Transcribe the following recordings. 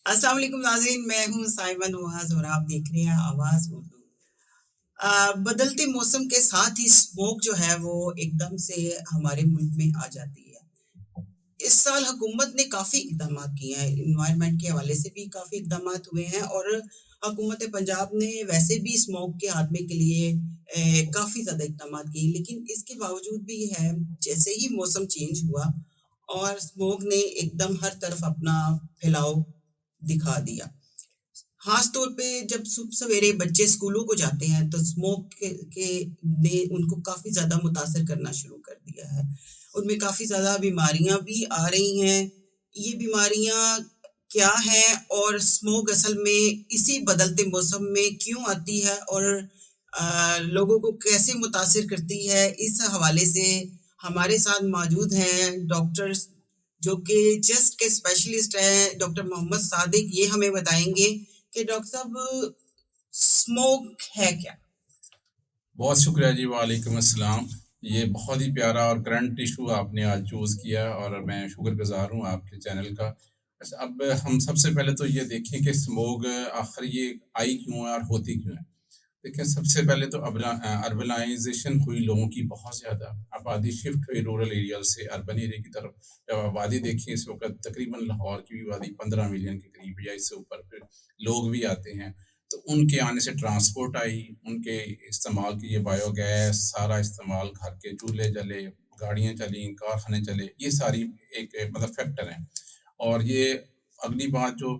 अस्सलाम वालेकुम नाज़रीन, मैं हूँ साइमन मुआज़ और आप देख रहे हैं आवाज़ उर्दू। बदलते मौसम के साथ ही स्मोक जो है वो एकदम से हमारे मुल्क में आ जाती है। इस साल हुकूमत ने काफ़ी इक़दामात किए हैं, एनवायरनमेंट के हवाले से भी काफ़ी इक़दामात हुए हैं और हुकूमत पंजाब ने वैसे भी स्मोक के खात्मे के लिए काफ़ी ज़्यादा इक़दामात किए। लेकिन इसके बावजूद भी है, जैसे ही मौसम चेंज हुआ और स्मोक ने एकदम हर तरफ अपना फैलाव दिखा दिया। ख़ास तौर पे जब सुबह सवेरे बच्चे स्कूलों को जाते हैं तो स्मोक के ने उनको काफ़ी ज़्यादा मुतासिर करना शुरू कर दिया है। उनमें काफ़ी ज़्यादा बीमारियाँ भी आ रही हैं। ये बीमारियाँ क्या हैं और स्मोक असल में इसी बदलते मौसम में क्यों आती है और लोगों को कैसे मुतासिर करती है, इस हवाले से हमारे साथ मौजूद हैं डॉक्टर्स जो कि चेस्ट के स्पेशलिस्ट हैं, डॉक्टर मोहम्मद सादिक। ये हमें बताएँगे कि डॉक्टर साहब स्मोक है क्या? बहुत शुक्रिया जी, वालेकुम अस्सलाम। ये बहुत ही प्यारा और करंट इशू आपने आज चूज़ किया और मैं शुक्रगुज़ार हूँ आपके चैनल का। अच्छा, अब हम सबसे पहले तो ये देखें कि स्मोग आखिर ये आई क्यों है और होती क्यों है? देखिए, सबसे पहले तो अर्बनाइज़ेशन हुई लोगों की बहुत ज़्यादा, आबादी शिफ्ट हुई रूरल एरिया से अर्बन एरिया की तरफ। जब आबादी देखिए इस वक़्त तकरीबन लाहौर की भी आबादी 15 मिलियन के करीब या इससे ऊपर, फिर लोग भी आते हैं। तो उनके आने से ट्रांसपोर्ट आई, उनके इस्तेमाल की ये बायोगैस सारा इस्तेमाल, घर के चूल्हे जले, गाड़ियाँ चलीं, कारखाने चले, ये सारी एक मतलब फैक्टर हैं। और ये अगली बात जो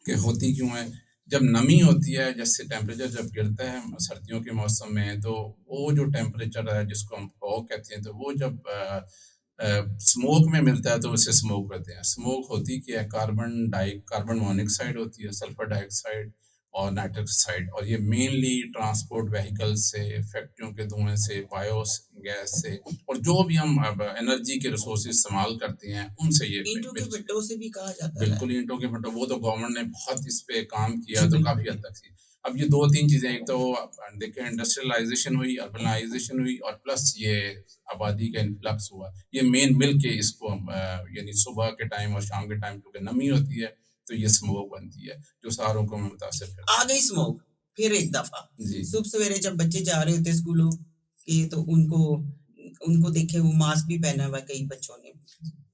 कि होती क्यों है, जब नमी होती है, जैसे टेम्परेचर जब गिरता है सर्दियों के मौसम में, तो वो जो टेम्परेचर है जिसको हम फॉग कहते हैं, तो वो जब स्मोक में मिलता है तो उसे स्मोक कहते हैं। स्मोक होती क्या है, कार्बन मोनोऑक्साइड होती है, सल्फर डाइऑक्साइड और नाइट्रस ऑक्साइड, और ये मेनली ट्रांसपोर्ट व्हीकल से, फैक्ट्रियों के धुएँ से, बायोस गैस से, और जो भी हम अब एनर्जी के रिसोर्स इस्तेमाल करते हैं, उनसे ये ईंटों के मिल भट्टों से भी कहा जाता है। बिल्कुल, ईंटों के भट्ठों, वो तो गवर्नमेंट ने बहुत इस पे काम किया, जी, तो बिल्कुल, काफ़ी हद तक बिल्कुल। थी। अब ये 2-3 चीज़ें, एक तो देखिए इंडस्ट्रियलाइज़ेशन हुई, अर्बनाइज़ेशन हुई और प्लस ये आबादी का इन्फ्लक्स हुआ। ये मेन मिल के इसको हम यानी सुबह के टाइम और शाम के टाइम क्योंकि नमी होती है, तो ये स्मोक बनती है, जो सारों को मुतासिर आ करती गई स्मोक, फिर एक दफ़ा। है। जी। सुबह सवेरे जब बच्चे जा रहे होते स्कूलों के तो उनको उनको देखे वो मास्क भी पहना हुआ है कई बच्चों ने।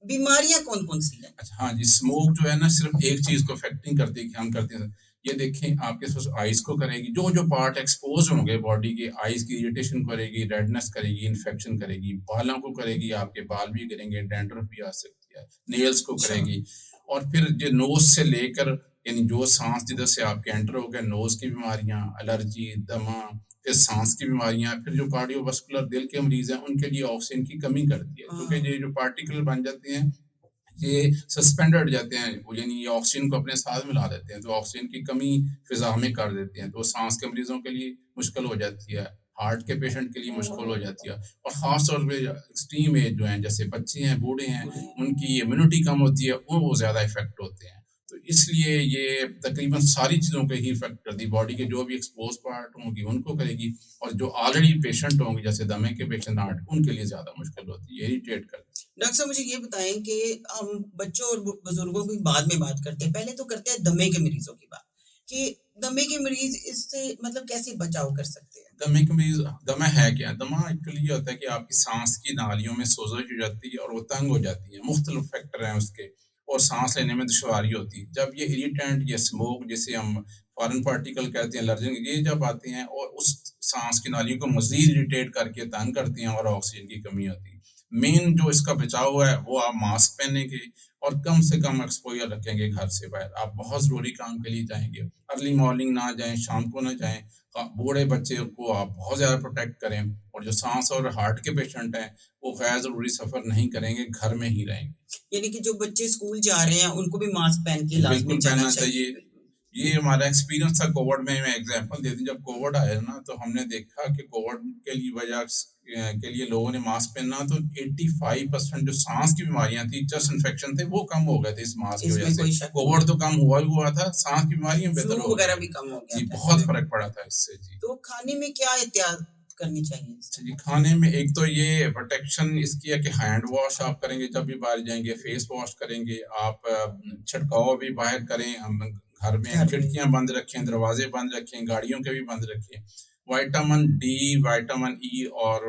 बीमारियाँ कौन-कौन सी हैं? अच्छा, हाँ जी, स्मोक जो है ना सिर्फ़ एक चीज़ को अफ़ेक्ट नहीं करती कि हम करते हैं। ये देखें आपके आइज़ को करेगी, जो-जो पार्ट एक्सपोज़ होंगे बॉडी के, आइज़ की इरिटेशन करेगी, रेडनेस करेगी, इन्फेक्शन करेगी, बालों को करेगी, आपके बाल भी गिरेंगे, डैंड्रफ भी आ सकती है, नेल्स को अच्छा। करेगी, और फिर जो नोज़ से लेकर यानी जो साँस जिधर से आपके एंटर हो गया, नोज़ की बीमारियाँ, एलर्जी, दमा, फिर साँस की बीमारियाँ, फिर जो कार्डियोवास्कुलर दिल के मरीज़ हैं, उनके लिए ऑक्सीजन की कमी करती है, क्योंकि हाँ। ये जो पार्टिकल बन जाते हैं ये सस्पेंडेड हो जाते हैं, वो यानी ये ऑक्सीजन को अपने साथ मिला देते हैं, तो ऑक्सीजन की कमी फ़िज़ा में कर देते हैं, तो साँस के मरीज़ों के लिए मुश्किल हो जाती है, हार्ट के पेशेंट के लिए मुश्किल हो जाती है, और ख़ास तौर पे एक्सट्रीम एज जो हैं, जैसे बच्चे हैं, बूढ़े हैं, बूढ़े उनकी इम्यूनिटी कम होती है, वो ज़्यादा इफ़ेक्ट होते हैं। तो इसलिए ये तकरीबन सारी चीज़ों को ही इफ़ेक्ट करती है, बॉडी के जो भी एक्सपोज़ पार्ट होंगी, उनको करेगी, और जो ऑलरेडी पेशेंट होंगे, जैसे दमे के पेशेंट हार्ट, उनके लिए ज़्यादा मुश्किल होती है, ये इरिटेट करती है। डॉक्टर साहब मुझे ये बताएँ कि हम बच्चों और बुजुर्गों की बाद में बात करते हैं। पहले तो करते हैं दमे के मरीज़ों की बात, कि दमे के मरीज़ इससे मतलब कैसे बचाव कर सकते हैं? दमे के मरीज़, दमा है क्या? दमा एक्चुअली ये होता है कि आपकी साँस की नालियों में सोज़श हो जाती है और वो तंग हो जाती है। मुख्तलिफ़ फैक्टर हैं उसके, और साँस लेने में दुश्वारी होती है। जब ये इरिटेंट या स्मोक, जिसे हम फॉरेन पार्टिकल कहते हैं, एलर्जन, ये जब आते हैं और उस साँस की नालियों को मज़ीद इरिटेट करके तंग करती हैं और ऑक्सीजन की कमी होती है। मेन जो इसका बचाव है वो आप मास्क पहनेंगे और कम से कम एक्सपोज़र रखेंगे घर से बाहर। आप बहुत ज़रूरी काम के लिए जाएँगे। अर्ली मॉर्निंग ना जाएँ, शाम को ना जाएँ। बूढ़े बच्चे को आप बहुत ज़्यादा प्रोटेक्ट करें, और जो सांस और हार्ट के पेशेंट हैं, वो गैर ज़रूरी सफ़र नहीं करेंगे, घर में ही रहेंगे। यानी कि जो बच्चे स्कूल जा रहे हैं उनको भी मास्क पहन के लाज़मी बिल्कुल जाना पहनना चाहिए। चाहिए। बिल्कुल। ये हमारा एक्सपीरियंस था कोविड में, मैं एग्ज़ाम्पल देती हूँ, जब कोविड आया ना, तो हमने देखा कि कोविड के लिए के लिए लोगों ने मास्क पहना, तो 85% जो सांस की बीमारियाँ थी, चेस्ट इन्फेक्शन थे, वो कम हो गए थे इस मास्क की वजह इसमें से। कोई शक नहीं कोविड है। तो कम हुआ ही हुआ था, सांस की बीमारियाँ फ्लू बेहतर हो गई वगैरह हैं। भी कम हो गया जी, था बहुत इससे। फ़र्क पड़ा था इससे। जी। तो खाने में क्या एहतियात करनी चाहिए अच्छा इससे? जी, खाने में एक तो ये प्रोटेक्शन इसकी है कि हैंड वॉश आप करेंगे जब भी बाहर जाएँगे, फेस वॉश करेंगे, आप छिड़काव भी बाहर करें, हम घर में घर में। खिड़कियाँ बंद रखें, दरवाज़े बंद रखें, गाड़ियों के भी बंद रखें। विटामिन डी, विटामिन ई और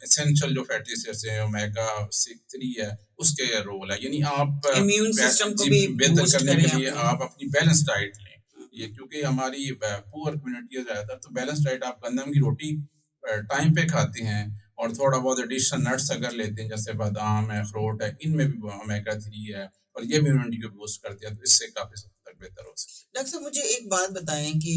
एसेंशियल जो फैटी एसिड्स हैं, ओमेगा 3 है, उसके रोल है। यानी आप इम्यून सिस्टम को जी, भी बेहतर बूस्ट करने के करें लिए अपने। आप अपनी बैलेंस डाइट लें। हुँ, ये हुँ। क्योंकि हमारी पुअर कम्युनिटी है ज़्यादातर, तो बैलेंस डाइट आप गंदम की रोटी टाइम पे खाते हैं और थोड़ा बहुत एडिशनल नट्स अगर लेते हैं, जैसे बादाम है, अखरोट है, इनमें भी ओमेगा 3 है और ये भी इम्यूनिटी को बूस्ट करती है, तो इससे काफ़ी हद तक बेहतर हो सकता है। डॉक्टर साहब मुझे एक बात बताएँ कि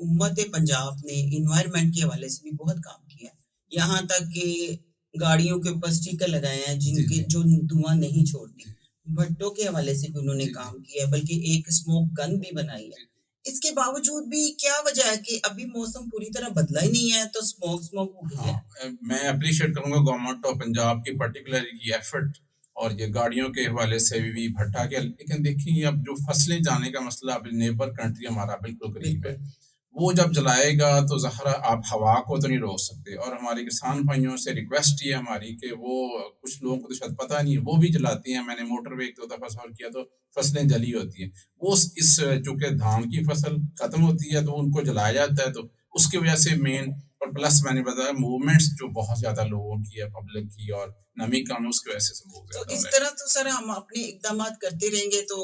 उम्मत पंजाब ने एनवायरनमेंट के हवाले से भी बहुत काम किया है। यहाँ तक कि गाड़ियों के ऊपर स्टिकर लगाए हैं जी, जिनके जी। जो धुआँ नहीं छोड़ती। जी। भट्टों के हवाले से भी उन्होंने जी, जी। काम किया है, बल्कि एक स्मोक गन भी बनाई है। जी। इसके बावजूद भी क्या वजह है कि अभी मौसम पूरी तरह बदला ही नहीं है, तो स्मोक स्मोक हो गई हाँ, है? मैं एप्रिशिएट करूँगा गवर्नमेंट ऑफ पंजाब की पार्टिकुलरली की एफर्ट और ये गाड़ियों के हवाले से भी भट्टा के, लेकिन देखिए अब जो फसलें जाने का मसला, अभी नेबर कंट्री हमारा बिल्कुल करीब है। बिल्कुल, वो जब जलाएगा तो ज़ाहिर है आप हवा को तो नहीं रोक सकते और हमारे किसान भाइयों से रिक्वेस्ट ये है हमारी कि वो, कुछ लोगों को तो शायद पता नहीं है, वो भी जलाती हैं। मैंने मोटरवे 1-2 दफ़ा सफ़र किया तो फसलें जली होती हैं। वो इस चूँकि धान की फसल खत्म होती है तो उनको जलाया जाता है, तो उसकी वजह से मेन और प्लस मैंने बताया मूवमेंट्स जो बहुत ज़्यादा लोगों की है, पब्लिक की और नमी कम है, उसकी वजह से स्मोक तो ज़्यादा हो इस रहा है। तरह तो सर हम अपने इक़दामात करते रहेंगे तो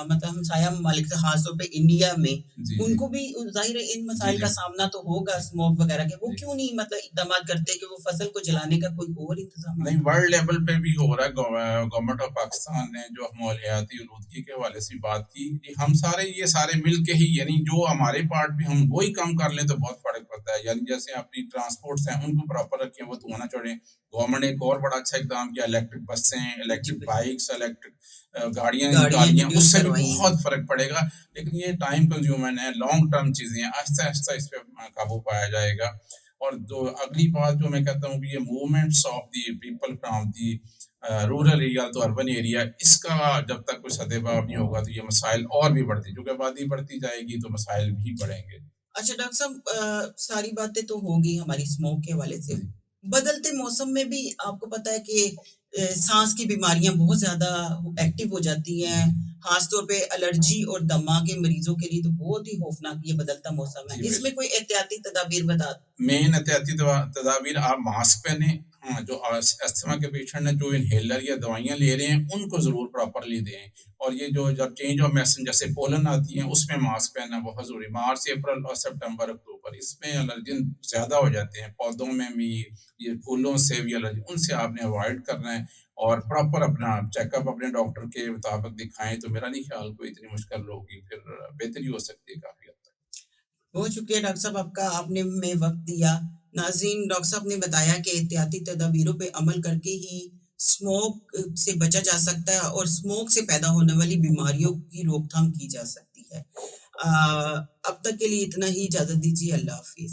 मतलब हमसाया ममालिक से ख़ास तौर पे इंडिया में, जी, जी। उनको भी ज़ाहिर है इन जी, मसाइल जी। का सामना तो होगा स्मोक वग़ैरह के, वो जी। क्यों नहीं मतलब इक़दामात करते कि वो फसल को जलाने का कोई और इंतज़ामात नहीं, करें? वर्ल्ड लेवल पे भी हो रहा है। गवर्नमेंट ऑफ पाकिस्तान ने जो माहौलियाती आलूदगी के हवाले से बात की कि हम सारे ये सारे मिल के ही, यानी जो हमारे पार्ट भी हम वही काम कर लें तो बहुत फ़र्क पड़ता है। यानी जैसे अपनी ट्रांसपोर्ट्स हैं उनको प्रॉपर रखें, वो धुआँ ना छोड़ें। गवर्नमेंट ने एक और बड़ा अच्छा इक़दाम किया, इलेक्ट्रिक बसें, जी, इलेक्ट्रिक बिल्कुल। बाइक्स, इलेक्ट्रिक गाड़ियाँ गाड़ियाँ निकाली हैं, इंट्रोड्यूस उससे भी करवाई हैं। बहुत फ़र्क पड़ेगा। लेकिन ये टाइम कंज्यूमिंग है, लॉन्ग टर्म चीज़ें हैं, आहिस्ता-आहिस्ता इस पे काबू पाया जाएगा। और जो अगली बात जो मैं कहता हूँ कि ये movements of the people from the rural area to urban area, इसका जब तक कोई सद्भाव नहीं होगा तो ये मसाइल और भी बढ़ती, क्योंकि आबादी बढ़ती जाएगी तो मसाइल भी बढ़ेंगे। अच्छा डॉक्टर साहब सारी बातें तो हो गई हमारी स्मोक के हवाले से। जी। बदलते मौसम में भी आपको पता है कि साँस की बीमारियाँ बहुत ज़्यादा एक्टिव हो जाती जी, हैं। जी। ख़ास तौर पे एलर्जी और दमा के मरीज़ों के लिए तो बहुत ही खौफ़नाक ये बदलता मौसम है। जी, इसमें कोई एहतियाती तदाबीर बता मेन एहतियाती तदाबीर, आप मास्क पहने। हाँ, जो अस्थमा के पेशेंट हैं, जो इनहेलर या दवाइयाँ ले रहे हैं, उनको ज़रूर प्रॉपरली दें। और ये जो जब चेंज ऑफ मैसेज जैसे पोलन आती है, उसमें मास्क पहनना बहुत ज़रूरी है। मार्च, अप्रैल और सितंबर, अक्टूबर, इसमें एलर्जन ज़्यादा हो जाते हैं। पौधों में भी, ये फूलों से भी एलर्जी, उनसे आपने अवॉइड करना है और प्रॉपर अपना चेकअप अपने डॉक्टर के मुताबिक दिखाएँ, तो मेरा नहीं ख्याल कोई इतनी मुश्किल होगी, फिर बेहतरी हो सकती है काफ़ी हद तक। बहुत शुक्रिया डॉक्टर साहब आपका, आपने हमें वक़्त दिया। नाज़रीन डॉक्टर साहब ने बताया कि एहतियाती तदाबीरों पे अमल करके ही स्मोक से बचा जा सकता है और स्मोक से पैदा होने वाली बीमारियों की रोकथाम की जा सकती है। अब तक के लिए इतना ही, इजाज़त दीजिए, अल्लाह हाफ़िज़।